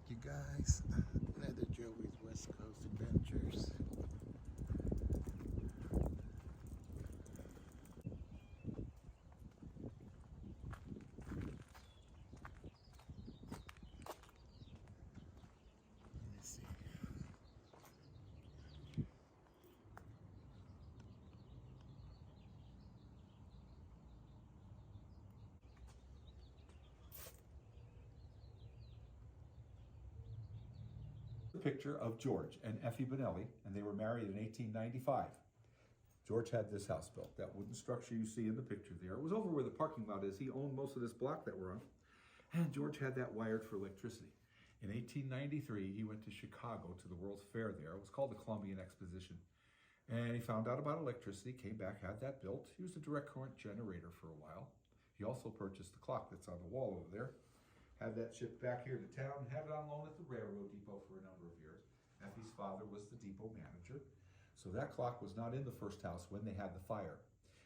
You guys, another Joey's West Coast Adventures. Let me see. A picture of George and Effie Bonelli, and they were married in 1895. George had this house built. That wooden structure you see in the picture there. It was over where the parking lot is. He owned most of this block that we're on. And George had that wired for electricity. In 1893, he went to Chicago to the World's Fair there. It was called the Columbian Exposition. And he found out about electricity, came back, had that built. He used a direct current generator for a while. He also purchased the clock that's on the wall over there. Had that shipped back here to town, had it on loan at the railroad depot for a number of years. Effie's father was the depot manager. So that clock was not in the first house when they had the fire.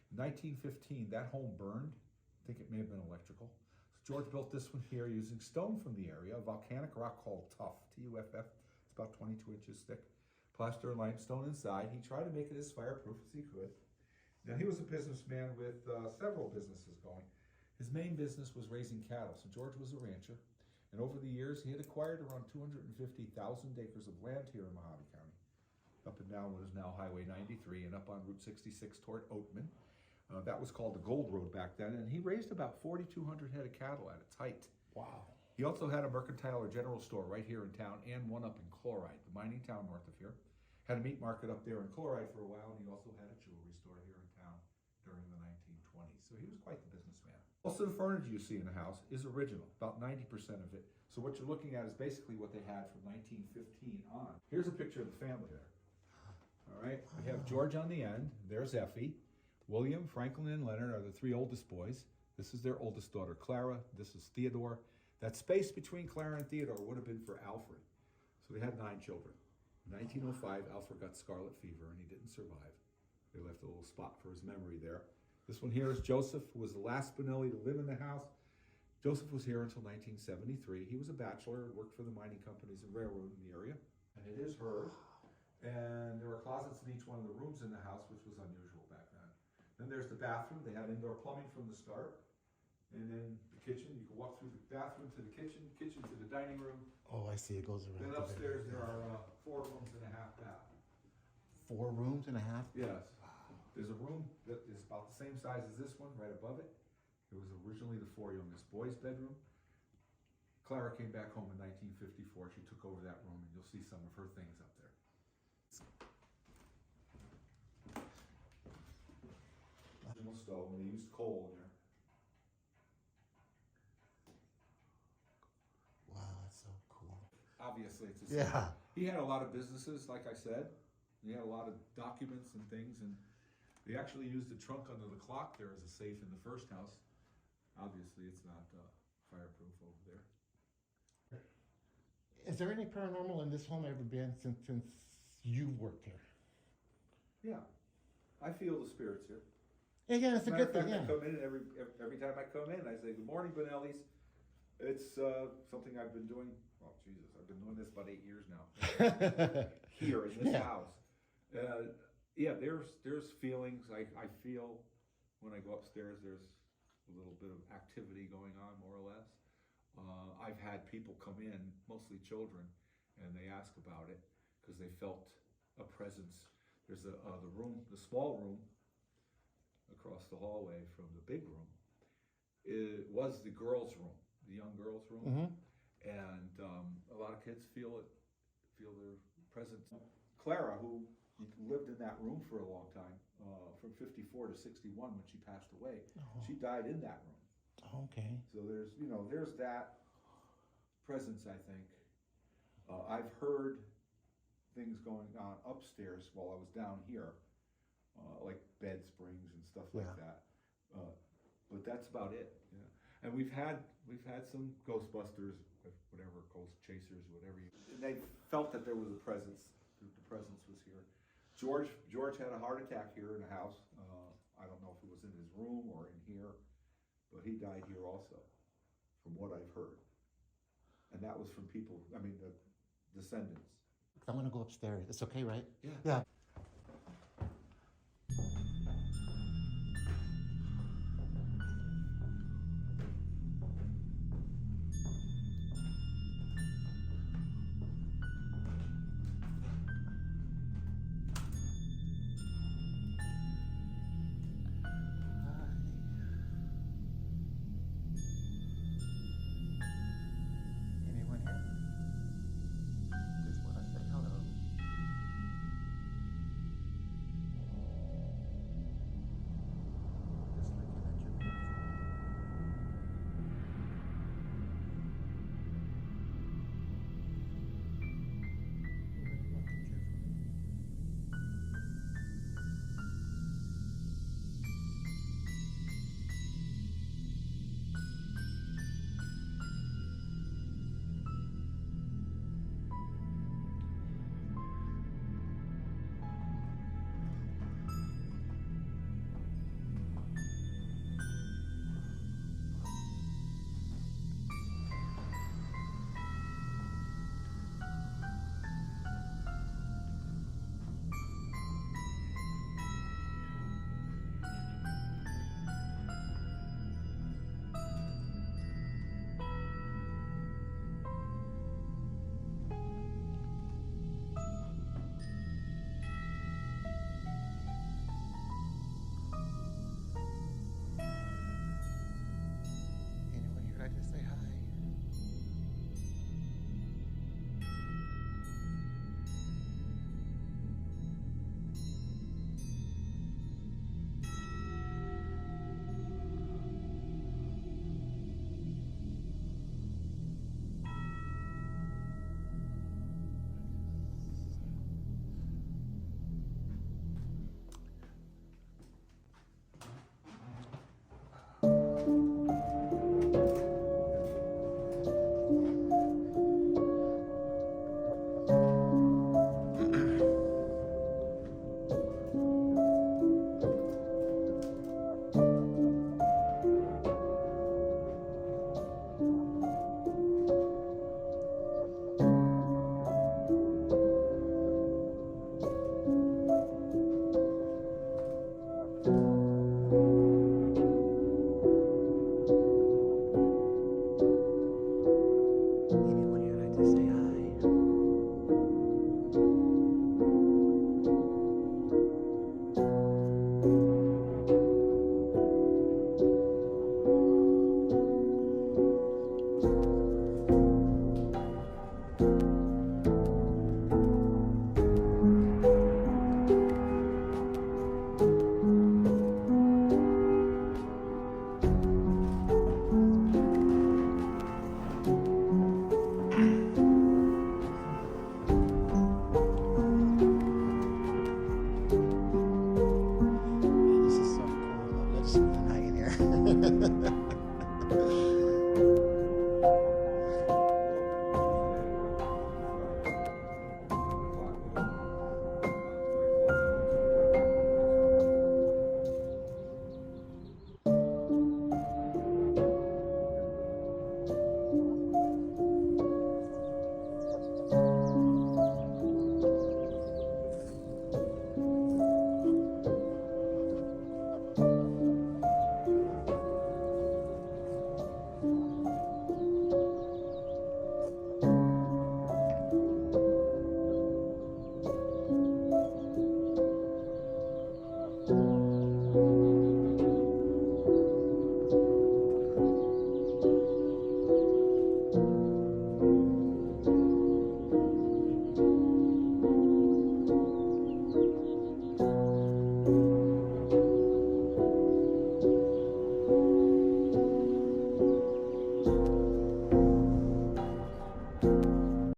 In 1915, that home burned. I think it may have been electrical. So George built this one here using stone from the area, a volcanic rock called Tuff, T-U-F-F. It's about 22 inches thick. Plaster and limestone inside. He tried to make it as fireproof as he could. Now he was a businessman with several businesses going. His main business was raising cattle, so George was a rancher. And over the years, he had acquired around 250,000 acres of land here in Mohave County, up and down what is now Highway 93 and up on Route 66 toward Oatman. That was called the Gold Road back then, and he raised about 4,200 head of cattle at its height. Wow. He also had a mercantile or general store right here in town and one up in Chloride, the mining town north of here. Had a meat market up there in Chloride for a while, and he also had a jewelry store here in town during the 1920s. So he was quite the businessman. Most of the furniture you see in the house is original, about 90% of it. So what you're looking at is basically what they had from 1915 on. Here's a picture of the family there. All right, we have George on the end. There's Effie. William, Franklin, and Leonard are the three oldest boys. This is their oldest daughter, Clara. This is Theodore. That space between Clara and Theodore would have been for Alfred. So they had 9 children. In 1905, Alfred got scarlet fever and he didn't survive. They left a little spot for his memory there. This one here is Joseph, who was the last Bonelli to live in the house. Joseph was here until 1973. He was a bachelor and worked for the mining companies and railroad in the area. And it is hers. And there were closets in each one of the rooms in the house, which was unusual back then. Then there's the bathroom. They had indoor plumbing from the start. And then the kitchen. You can walk through the bathroom to the kitchen to the dining room. Oh, I see. It goes around. Then upstairs there are 4 rooms and a half bath. 4 rooms and a half? Yes. There's a room that is about the same size as this one, right above it. It was originally the 4 youngest boys' bedroom. Clara came back home in 1954. She took over that room, and you'll see some of her things up there. Original stove, and they used coal in there. Wow, that's so cool. Obviously, it's a Yeah. He had a lot of businesses, like I said. He had a lot of documents and things, and they actually used the trunk under the clock there as a safe in the first house. Obviously, it's not fireproof over there. Is there any paranormal in this home ever been since you've worked here? Yeah, I feel the spirits here. Yeah, it's a Matter good of fact, thing, I yeah. come in and every time I come in, I say, "Good morning, Bonellis." It's something I've been doing. Well, Jesus, I've been doing this about 8 years now. Here in this house. Yeah, there's feelings. I feel when I go upstairs. There's a little bit of activity going on, more or less. I've had people come in, mostly children, and they ask about it because they felt a presence. There's the room, the small room across the hallway from the big room. It was the girls' room, the young girls' room, and a lot of kids feel their presence. Clara, who lived in that room for a long time, from 54 to 61 when she passed away, she died in that room. Okay. So there's that presence, I think. I've heard things going on upstairs while I was down here, like bed springs and stuff like that. But that's about it. Yeah. And we've had some Ghostbusters, whatever, ghost chasers, whatever. And they felt that there was a presence. The presence was here. George had a heart attack here in the house. I don't know if it was in his room or in here, but he died here also, from what I've heard. And that was from people, I mean, the descendants. I'm gonna go upstairs. It's okay, right? Yeah. Yeah. Anyone here? Just wanna say hello. Just looking at your picture. Anybody walking carefully? Anyone here like to say hi? Anyone here like to say hi? This is so cool. Let's hang in here.